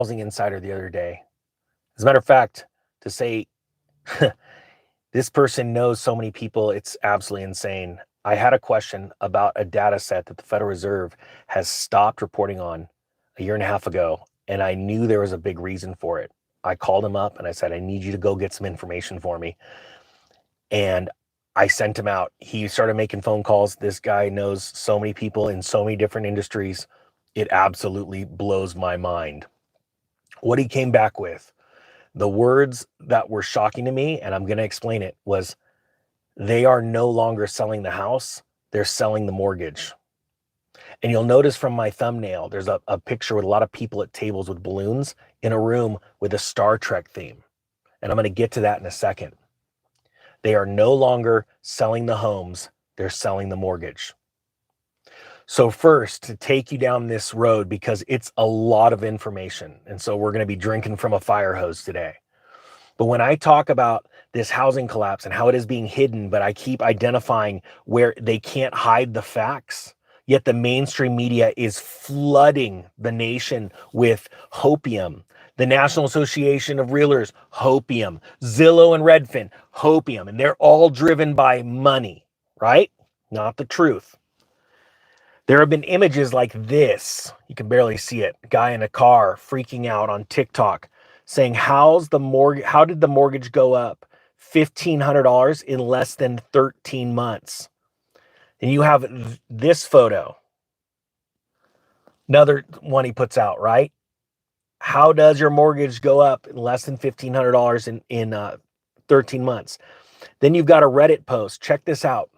Housing Insider the other day. As a matter of fact, to say this person knows so many people, it's absolutely insane. I had a question about a data set that the Federal Reserve has stopped reporting on a year and a half ago, and I knew there was a big reason for it. I called him up and I said, I need you to go get some information for me. And I sent him out. He started making phone calls. This guy knows so many people in so many different industries. It absolutely blows my mind. What he came back with, the words that were shocking to me, and I'm going to explain it, was they are no longer selling the house, they're selling the mortgage. And you'll notice from my thumbnail, there's a picture with a lot of people at tables with balloons in a room with a Star Trek theme. And I'm going to get to that in a second. They are no longer selling the homes, they're selling the mortgage. So first, to take you down this road, because it's a lot of information, and so we're going to be drinking from a fire hose today. But when I talk about this housing collapse and how it is being hidden, but I keep identifying where they can't hide the facts, yet the mainstream media is flooding the nation with hopium. The National Association of Realtors, hopium. Zillow and Redfin, hopium. And they're all driven by money, right? Not the truth. There have been images like this. You can barely see it. A guy in a car freaking out on TikTok saying, how did the mortgage go up $1,500 in less than 13 months? And you have this photo. Another one he puts out, right? How does your mortgage go up in less than $1,500 in 13 months? Then you've got a Reddit post. Check this out.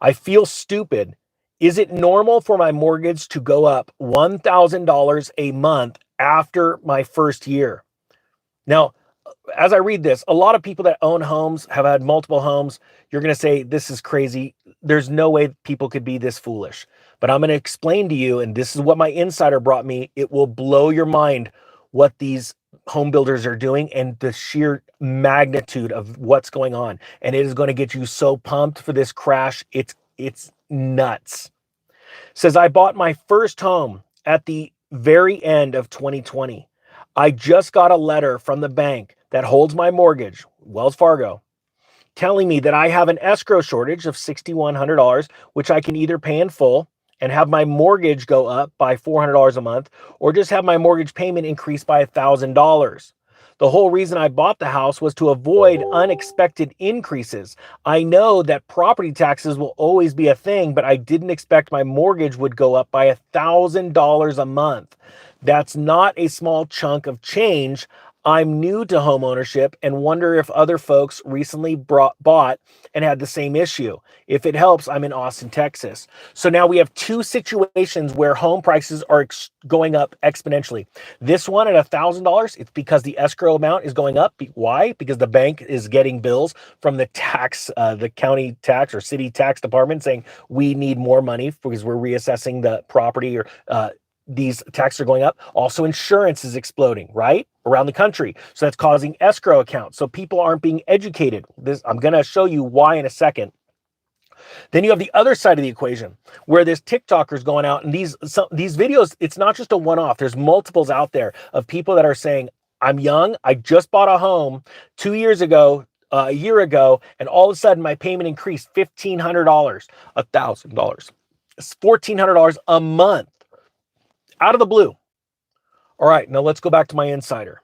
I feel stupid. Is it normal for my mortgage to go up $1,000 a month after my first year? Now, as I read this, a lot of people that own homes, have had multiple homes, you're going to say, this is crazy. There's no way people could be this foolish. But I'm going to explain to you, and this is what my insider brought me. It will blow your mind what these home builders are doing and the sheer magnitude of what's going on. And it is going to get you so pumped for this crash. It's nuts. Says, I bought my first home at the very end of 2020. I just got a letter from the bank that holds my mortgage, Wells Fargo, telling me that I have an escrow shortage of $6,100, which I can either pay in full and have my mortgage go up by $400 a month, or just have my mortgage payment increase by $1,000. The whole reason I bought the house was to avoid unexpected increases. I know that property taxes will always be a thing, but I didn't expect my mortgage would go up by $1,000 a month. That's not a small chunk of change. I'm new to home ownership and wonder if other folks recently bought and had the same issue. If it helps, I'm in Austin, Texas. So now we have two situations where home prices are going up exponentially. This one at $1,000, it's because the escrow amount is going up. Why? Because the bank is getting bills from the the county tax or city tax department saying we need more money because we're reassessing the property, or these taxes are going up. Also, insurance is exploding, right? Around the country. So that's causing escrow accounts. So people aren't being educated. I'm going to show you why in a second. Then you have the other side of the equation where this TikToker's going out, and these videos, it's not just a one-off. There's multiples out there of people that are saying, I'm young, I just bought a home 2 years ago, a year ago, and all of a sudden my payment increased $1,500, $1,000, $1,400 a month. Out of the blue. All right, now let's go back to my insider.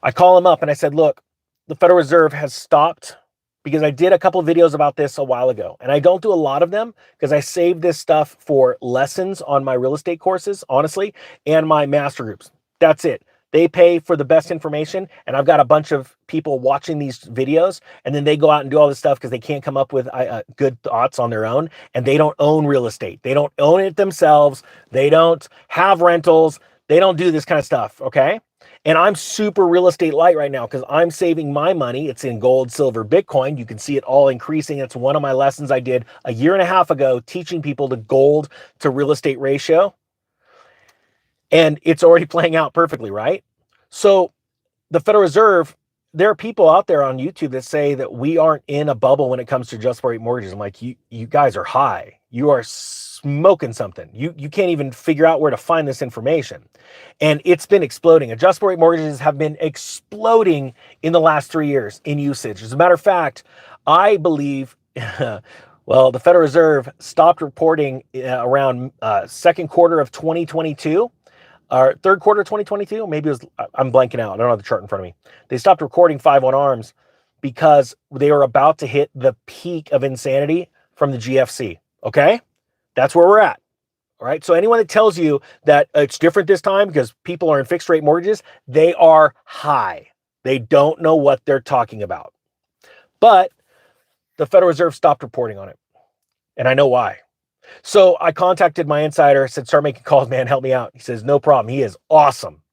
I call him up and I said, look, the Federal Reserve has stopped, because I did a couple of videos about this a while ago. And I don't do a lot of them because I save this stuff for lessons on my real estate courses, honestly, and my master groups. That's it. They pay for the best information, and I've got a bunch of people watching these videos, and then they go out and do all this stuff because they can't come up with good thoughts on their own, and they don't own real estate. They don't own it themselves. They don't have rentals. They don't do this kind of stuff, okay? And I'm super real estate light right now because I'm saving my money. It's in gold, silver, Bitcoin. You can see it all increasing. It's one of my lessons I did a year and a half ago, teaching people the gold to real estate ratio. And it's already playing out perfectly, right? So the Federal Reserve, there are people out there on YouTube that say that we aren't in a bubble when it comes to adjustable rate mortgages. I'm like, you guys are high. you are smoking something. You can't even figure out where to find this information. And it's been exploding. Adjustable rate mortgages have been exploding in the last 3 years in usage. As a matter of fact, I believe, well, the Federal Reserve stopped reporting around second quarter of 2022, or third quarter of 2022. Maybe it was, I'm blanking out. I don't have the chart in front of me. They stopped recording 5-1 ARMs because they were about to hit the peak of insanity from the GFC. Okay? That's where we're at. All right. So anyone that tells you that it's different this time because people are in fixed rate mortgages, they are high. They don't know what they're talking about. But the Federal Reserve stopped reporting on it. And I know why. So I contacted my insider, said, start making calls, man, help me out. He says, no problem. He is awesome.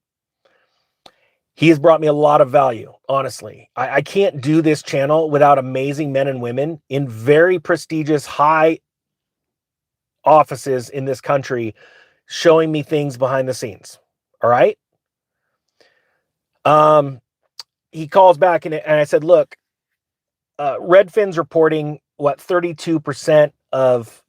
He has brought me a lot of value, honestly. I can't do this channel without amazing men and women in very prestigious, high offices in this country showing me things behind the scenes. All right. He calls back and I said, look, Redfin's reporting what 32% of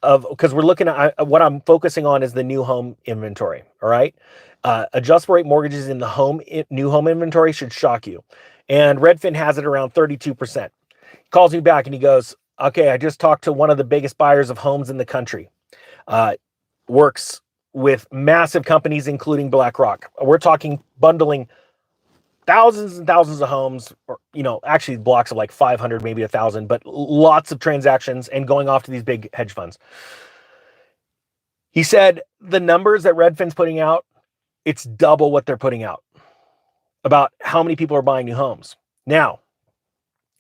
because we're looking at what I'm focusing on is the new home inventory. All right. Adjustable rate mortgages in the new home inventory should shock you. And Redfin has it around 32%. He calls me back and he goes, okay, I just talked to one of the biggest buyers of homes in the country. Works with massive companies, including BlackRock. We're talking bundling thousands and thousands of homes, or, actually blocks of like 500, maybe 1,000, but lots of transactions and going off to these big hedge funds. He said the numbers that Redfin's putting out, it's double what they're putting out about how many people are buying new homes. Now,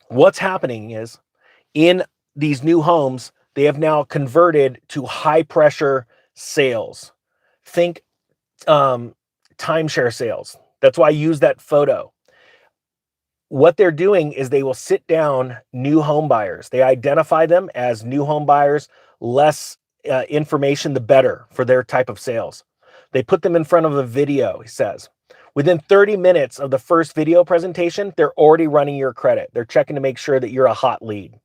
what's happening is in these new homes, they have now converted to high pressure sales. Think timeshare sales. That's why I use that photo. What they're doing is they will sit down new home buyers. They identify them as new home buyers, less information, the better for their type of sales. They put them in front of a video, he says. Within 30 minutes of the first video presentation, they're already running your credit. They're checking to make sure that you're a hot lead.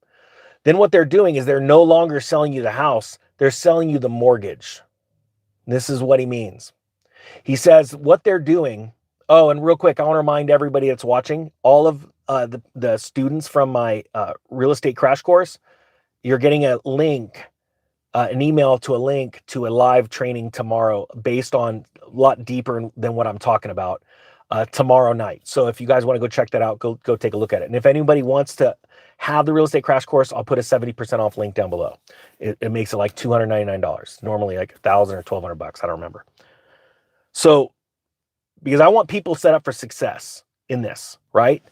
Then what they're doing is they're no longer selling you the house. They're selling you the mortgage. This is what he means. He says what they're doing. Oh, and real quick, I want to remind everybody that's watching, all of the students from my real estate crash course, you're getting a link, an email to a link to a live training tomorrow based on a lot deeper than what I'm talking about tomorrow night. So if you guys want to go check that out, go take a look at it. And if anybody wants to have the real estate crash course, I'll put a 70% off link down below. It makes it like $299, normally like $1,000 or $1,200. I don't remember. So, because I want people set up for success in this, right?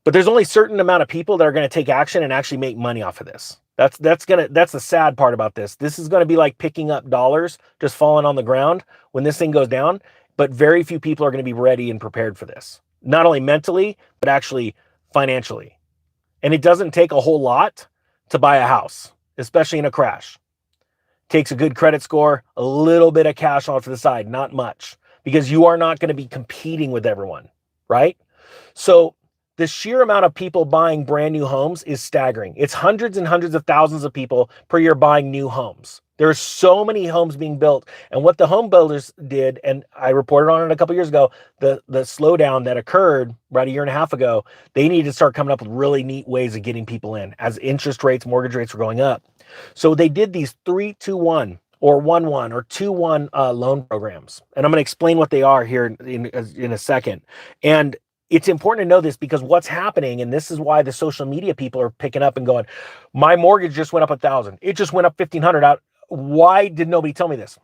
But there's only a certain amount of people that are going to take action and actually make money off of this. That's the sad part about this. This is going to be like picking up dollars just falling on the ground when this thing goes down, but very few people are going to be ready and prepared for this. Not only mentally, but actually financially. And it doesn't take a whole lot to buy a house, especially in a crash. It takes a good credit score, a little bit of cash off to the side, not much, because you are not going to be competing with everyone, right? So the sheer amount of people buying brand new homes is staggering. It's hundreds and hundreds of thousands of people per year buying new homes. There are so many homes being built. And what the home builders did, and I reported on it a couple years ago, the slowdown that occurred about a year and a half ago, they needed to start coming up with really neat ways of getting people in as interest rates, mortgage rates were going up. So they did these 3-2-1 or 1-1 or 2-1 loan programs. And I'm going to explain what they are here in a second. And it's important to know this because what's happening, and this is why the social media people are picking up and going, my mortgage just went up 1,000. It just went up 1,500 out. Why did nobody tell me this?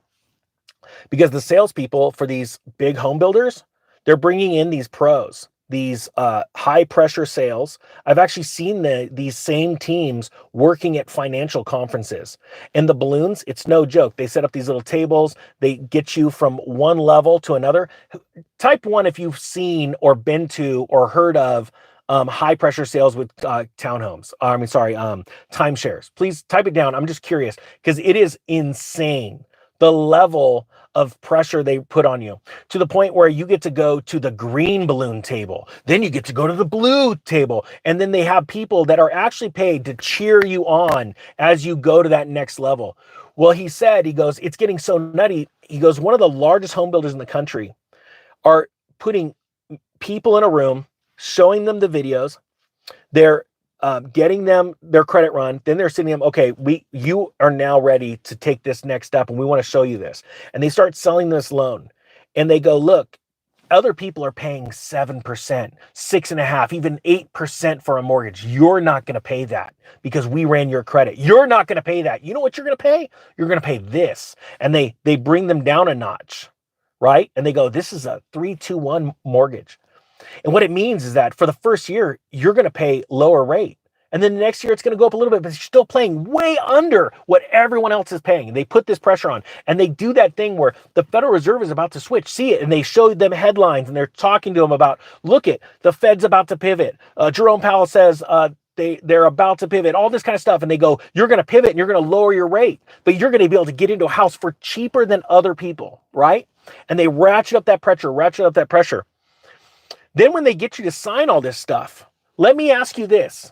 Because the salespeople for these big home builders, they're bringing in these pros, these high pressure sales. I've actually seen these same teams working at financial conferences. And the balloons, it's no joke. They set up these little tables. They get you from one level to another. Type 1 if you've seen or been to or heard of high pressure sales with timeshares. Please type it down. I'm just curious because it is insane. The level of pressure they put on you, to the point where you get to go to the green balloon table. Then you get to go to the blue table. And then they have people that are actually paid to cheer you on as you go to that next level. Well, he said, he goes, it's getting so nutty. He goes, one of the largest home builders in the country are putting people in a room, showing them the videos. They're getting them their credit run. Then they're sending them, okay, you are now ready to take this next step, and we want to show you this. And they start selling this loan, and they go, look, other people are paying 7%, 6.5%, even 8% for a mortgage. You're not going to pay that because we ran your credit. You're not going to pay that. You know what you're going to pay? You're going to pay this. And they bring them down a notch, right? And they go, this is a 3-2-1 mortgage. And what it means is that for the first year, you're going to pay lower rate. And then the next year, it's going to go up a little bit, but you're still paying way under what everyone else is paying. They put this pressure on. And they do that thing where the Federal Reserve is about to switch. See it. And they show them headlines, and they're talking to them about, look it, the Fed's about to pivot. Jerome Powell says they're about to pivot, all this kind of stuff. And they go, you're going to pivot and you're going to lower your rate, but you're going to be able to get into a house for cheaper than other people, right? And they ratchet up that pressure. Then when they get you to sign all this stuff, let me ask you this.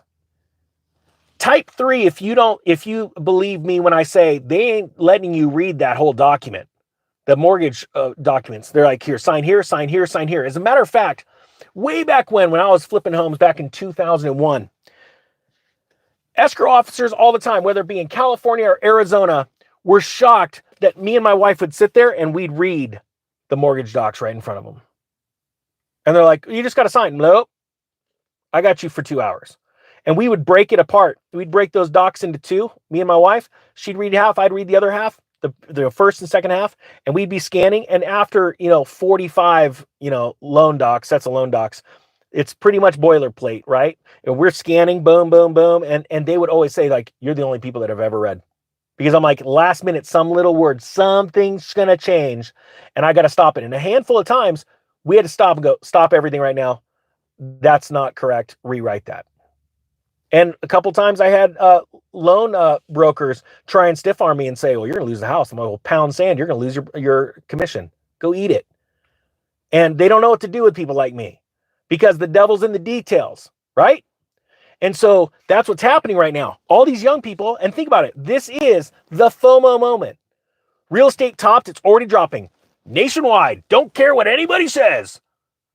Type 3 if you believe me when I say they ain't letting you read that whole document, the mortgage documents. They're like, here, sign here, sign here, sign here. As a matter of fact, way back when I was flipping homes back in 2001, escrow officers all the time, whether it be in California or Arizona, were shocked that me and my wife would sit there and we'd read the mortgage docs right in front of them. And they're like, you just got to sign. Nope. I got you for 2 hours. And we would break it apart. We'd break those docs into two, me and my wife. She'd read half, I'd read the other half, the first and second half, and we'd be scanning. And after, 45, loan docs, sets of loan docs, it's pretty much boilerplate, right? And we're scanning, boom, boom, boom. And they would always say, like, you're the only people that have ever read. Because I'm like, last minute, some little word, something's going to change, and I got to stop it. And a handful of times, we had to stop and go, stop everything right now. That's not correct. Rewrite that. And a couple times I had loan brokers try and stiff arm me and say, well, you're going to lose the house. I'm like, well, pound sand, you're going to lose your commission. Go eat it. And they don't know what to do with people like me because the devil's in the details, right? And so that's what's happening right now. All these young people, and think about it, this is the FOMO moment. Real estate topped, it's already dropping. Nationwide, don't care what anybody says.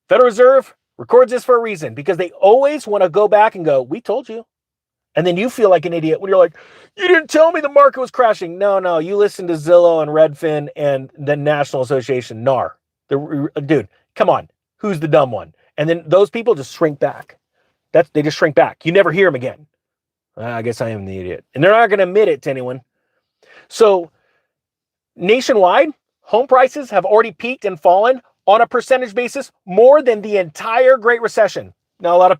Federal Reserve records this for a reason because they always want to go back and go, we told you. And then you feel like an idiot when you're like, you didn't tell me the market was crashing. No, you listened to Zillow and Redfin and the National Association, NAR. Dude, come on, who's the dumb one? And then those people just shrink back. They just shrink back. You never hear them again. I guess I am the idiot. And they're not going to admit it to anyone. So nationwide, home prices have already peaked and fallen on a percentage basis more than the entire Great Recession. Now,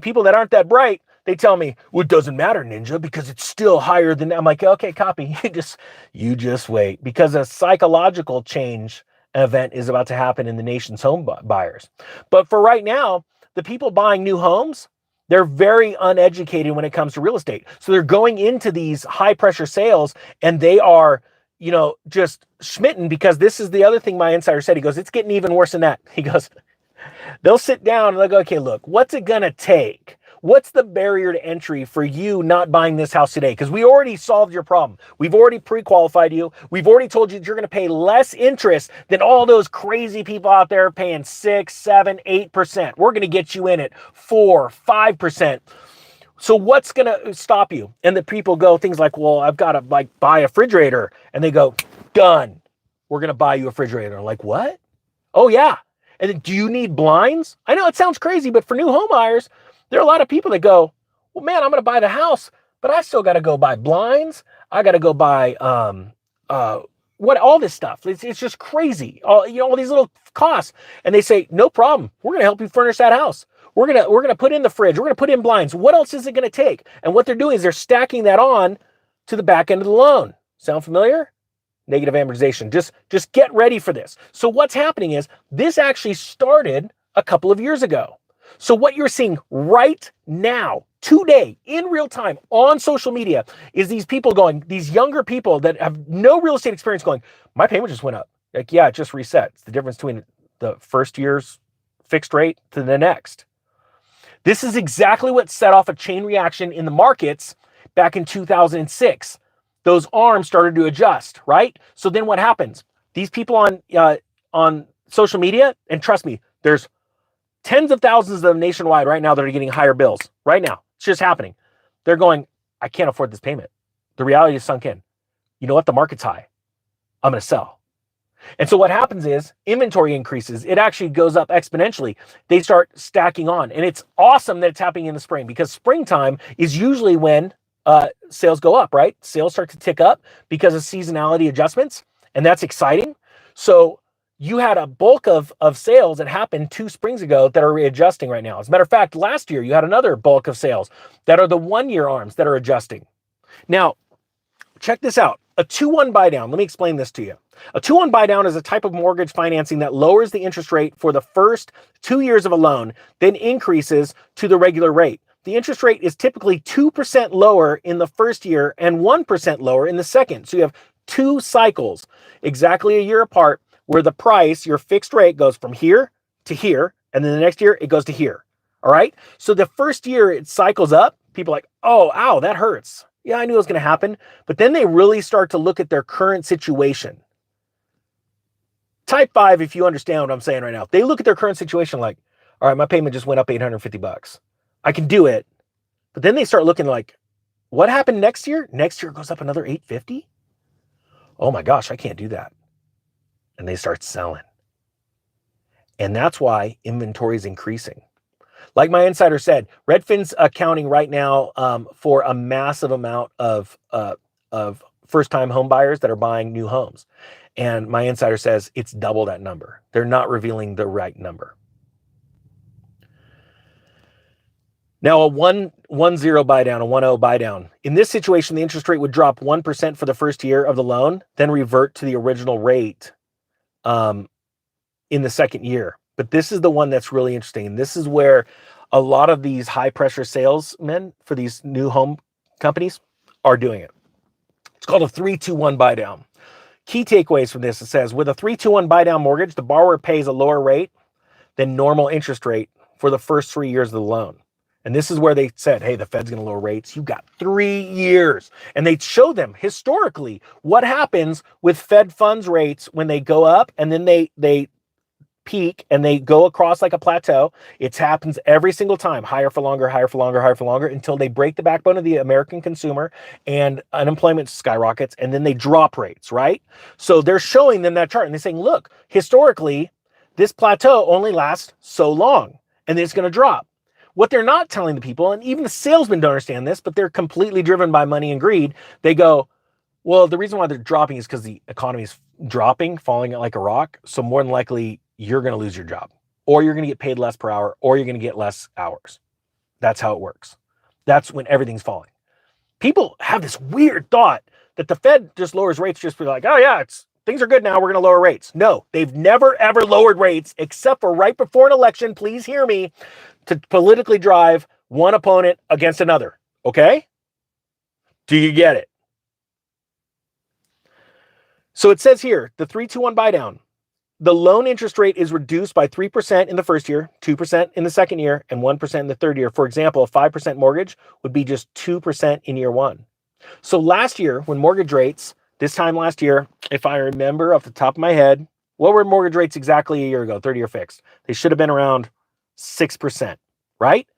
people that aren't that bright, they tell me, well, it doesn't matter, Ninja, because it's still higher than that. I'm like, okay, copy. You just wait, because a psychological change event is about to happen in the nation's home buyers. But for right now, the people buying new homes, they're very uneducated when it comes to real estate. So they're going into these high pressure sales and they are, just smitten, because this is the other thing my insider said. He goes, it's getting even worse than that. He goes, they'll sit down and they'll go, okay, look, what's it going to take? What's the barrier to entry for you not buying this house today? Because we already solved your problem. We've already pre-qualified you. We've already told you that you're going to pay less interest than all those crazy people out there paying 6, 7, 8%. We're going to get you in at 4, 5%. So what's going to stop you? And the people go things like, well, I've got to buy a refrigerator. And they go, done. We're going to buy you a refrigerator. I'm like, what? Oh, yeah. And then, do you need blinds? I know it sounds crazy, but for new home buyers, there are a lot of people that go, well, man, I'm going to buy the house, but I still got to go buy blinds. I got to go buy all this stuff. It's just crazy. All these little costs. And they say, no problem. We're going to help you furnish that house. We're going to put in the fridge. We're going to put in blinds. What else is it going to take? And what they're doing is they're stacking that on to the back end of the loan. Sound familiar? Negative amortization. Just get ready for this. So what's happening is this actually started a couple of years ago. So what you're seeing right now today in real time on social media is these people going, these younger people that have no real estate experience going, my payment just went up. Like, yeah, it just reset. It's the difference between the first year's fixed rate to the next. This is exactly what set off a chain reaction in the markets back in 2006. Those arms started to adjust, right? So then what happens? These people on social media, and trust me, there's tens of thousands of them nationwide right now that are getting higher bills. Right now, it's just happening. They're going, I can't afford this payment. The reality is sunk in. You know what? The market's high. I'm going to sell. And so what happens is inventory increases. It actually goes up exponentially. They start stacking on. And it's awesome that it's happening in the spring, because springtime is usually when sales go up, right? Sales start to tick up because of seasonality adjustments. And that's exciting. So you had a bulk of sales that happened 2 springs ago that are readjusting right now. As a matter of fact, last year you had another bulk of sales that are the 1-year arms that are adjusting. Now, check this out. A 2-1 buy down. Let me explain this to you. A 2-1 buy down is a type of mortgage financing that lowers the interest rate for the first 2 years of a loan, then increases to the regular rate. The interest rate is typically 2% lower in the first year and 1% lower in the second. So you have 2 cycles, exactly a year apart, where the price, your fixed rate, goes from here to here, and then the next year it goes to here. All right? So the first year it cycles up, people are like, oh, ow, that hurts. Yeah, I knew it was going to happen. But then they really start to look at their current situation. Type 5, if you understand what I'm saying right now, they look at their current situation like, all right, my payment just went up $850. I can do it. But then they start looking like, what happened next year? Next year it goes up another $850? Oh my gosh, I can't do that. And they start selling. And that's why inventory is increasing. Like my insider said, Redfin's accounting right now for a massive amount of first-time home buyers that are buying new homes. And my insider says it's double that number. They're not revealing the right number. Now, a 1-0 buy down, a 1-0 buy down. In this situation, the interest rate would drop 1% for the first year of the loan, then revert to the original rate in the second year. But this is the one that's really interesting. And this is where a lot of these high pressure salesmen for these new home companies are doing it. It's called a 3-2-1 buy down. Key takeaways from this: it says, with a 3-2-1 buy down mortgage, the borrower pays a lower rate than normal interest rate for the first 3 years of the loan. And this is where they said, hey, the Fed's going to lower rates. You got 3 years. And they show them historically what happens with Fed funds rates when they go up and then they peak and they go across like a plateau. It happens every single time, higher for longer, higher for longer, higher for longer, until they break the backbone of the American consumer and unemployment skyrockets, and then they drop rates, right? So they're showing them that chart and they're saying, look, historically, this plateau only lasts so long and then it's going to drop. What they're not telling the people, and even the salesmen don't understand this, but they're completely driven by money and greed. They go, well, the reason why they're dropping is because the economy is dropping, falling like a rock. So more than likely, you're going to lose your job, or you're going to get paid less per hour, or you're going to get less hours. That's how it works. That's when everything's falling. People have this weird thought that the Fed just lowers rates just for like, oh yeah, things are good now, we're going to lower rates. No, they've never ever lowered rates except for right before an election, please hear me, to politically drive one opponent against another. Okay? Do you get it? So it says here, the 3-2-1 buy down. The loan interest rate is reduced by 3% in the first year, 2% in the second year, and 1% in the third year. For example, a 5% mortgage would be just 2% in year 1. So last year, when mortgage rates, this time last year, if I remember off the top of my head, what were mortgage rates exactly a year ago, 30-year fixed? They should have been around 6%, right?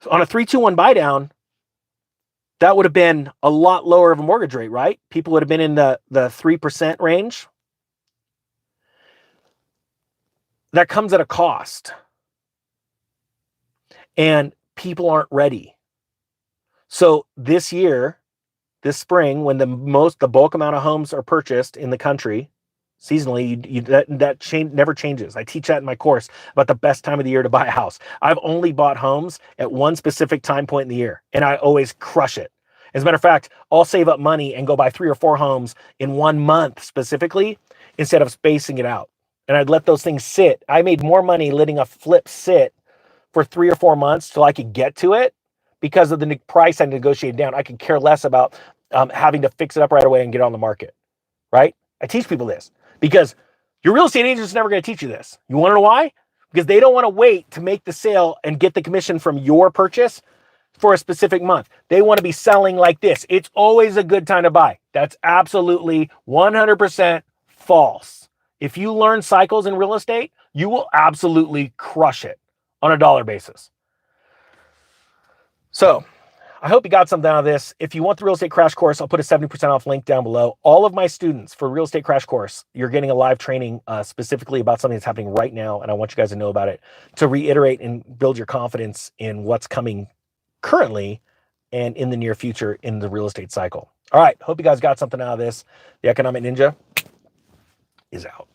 So on a 3-2-1 buy down, that would have been a lot lower of a mortgage rate, right? People would have been in the 3% range. That comes at a cost. And people aren't ready. So this year, this spring, when the bulk amount of homes are purchased in the country, seasonally, that never changes. I teach that in my course about the best time of the year to buy a house. I've only bought homes at one specific time point in the year, and I always crush it. As a matter of fact, I'll save up money and go buy 3 or 4 homes in 1 month specifically instead of spacing it out. And I'd let those things sit. I made more money letting a flip sit for 3 or 4 months till I could get to it because of the price I negotiated down. I could care less about having to fix it up right away and get it on the market, right? I teach people this because your real estate agent is never going to teach you this. You want to know why? Because they don't want to wait to make the sale and get the commission from your purchase for a specific month. They want to be selling like this. It's always a good time to buy. That's absolutely 100% false. If you learn cycles in real estate, you will absolutely crush it on a dollar basis. So I hope you got something out of this. If you want the real estate crash course, I'll put a 70% off link down below. All of my students for real estate crash course, you're getting a live training specifically about something that's happening right now. And I want you guys to know about it to reiterate and build your confidence in what's coming currently and in the near future in the real estate cycle. All right. Hope you guys got something out of this. The Economic Ninja is out.